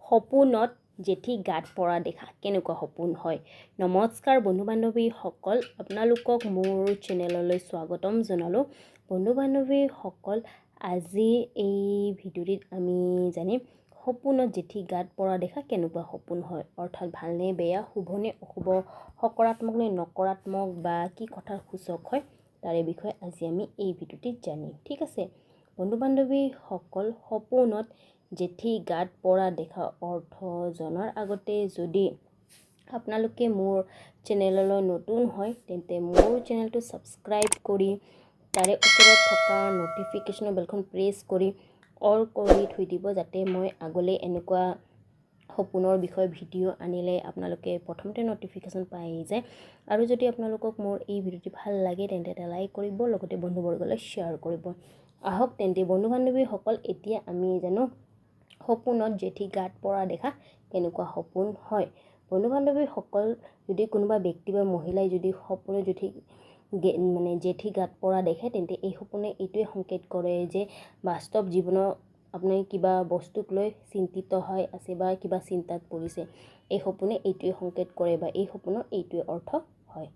সপোনত জেঠী গাত পৰা দেখা কেনেকুৱা সপোন হয়। নমস্কাৰ বন্ধু বান্ধৱীসকল, আপোনালোকক মোৰ চেনেললৈ স্বাগতম জনালোঁ। বন্ধু বান্ধৱীসকল, আজি এই ভিডিঅ'টিত আমি জানিম সপোনত জেঠী গাত পৰা দেখা কেনেকুৱা সপোন হয়, অৰ্থাৎ ভালনে বেয়া, শুভনে অশুভ, সকাৰাত্মক নে নকাৰাত্মক বা কি কথাৰ সূচক হয় তাৰে বিষয়ে আজি আমি এই ভিডিঅ'টিত জানিম। ঠিক আছে বন্ধু বান্ধৱীসকল, সপোনত জেঠী গাত পৰা দেখা অৰ্থ জনাৰ আগতে যদি আপোনালোকে মোৰ চেনেললৈ নতুন হয় তেন্তে মোৰ চেনেলটো ছাবস্ক্ৰাইব কৰি তাৰে ওচৰত থকা ন'টিফিকেশ্যনৰ বেলখন প্ৰেছ কৰি অল কৰি থৈ দিব, যাতে মই আগলৈ এনেকুৱা সপোনৰ বিষয়ে ভিডিঅ' আনিলে আপোনালোকে প্ৰথমতে ন'টিফিকেশ্যন পাই যায়। আৰু যদি আপোনালোকক মোৰ এই ভিডিঅ'টি ভাল লাগে তেন্তে এটা লাইক কৰিব, লগতে বন্ধুবৰ্গলৈ শ্বেয়াৰ কৰিব। আহক তেন্তে বন্ধু বান্ধৱীসকল, এতিয়া আমি জানো সপোনত জেঠী গাত পৰা দেখা কেনেকুৱা সপোন হয়। বন্ধু বান্ধৱীসকল, যদি কোনোবা ব্যক্তি বা মহিলাই যদি সপোনত জেঠী গাত পৰা দেখে তেন্তে এই সপোনে এইটোৱে সংকেত কৰে যে বাস্তৱ জীৱনত আপুনি কিবা বস্তুক লৈ চিন্তিত হৈ আছে বা কিবা চিন্তাত পৰিছে। এই সপোনে এইটোৱে সংকেত কৰে বা এই সপোনৰ এইটোৱে অৰ্থ হয়।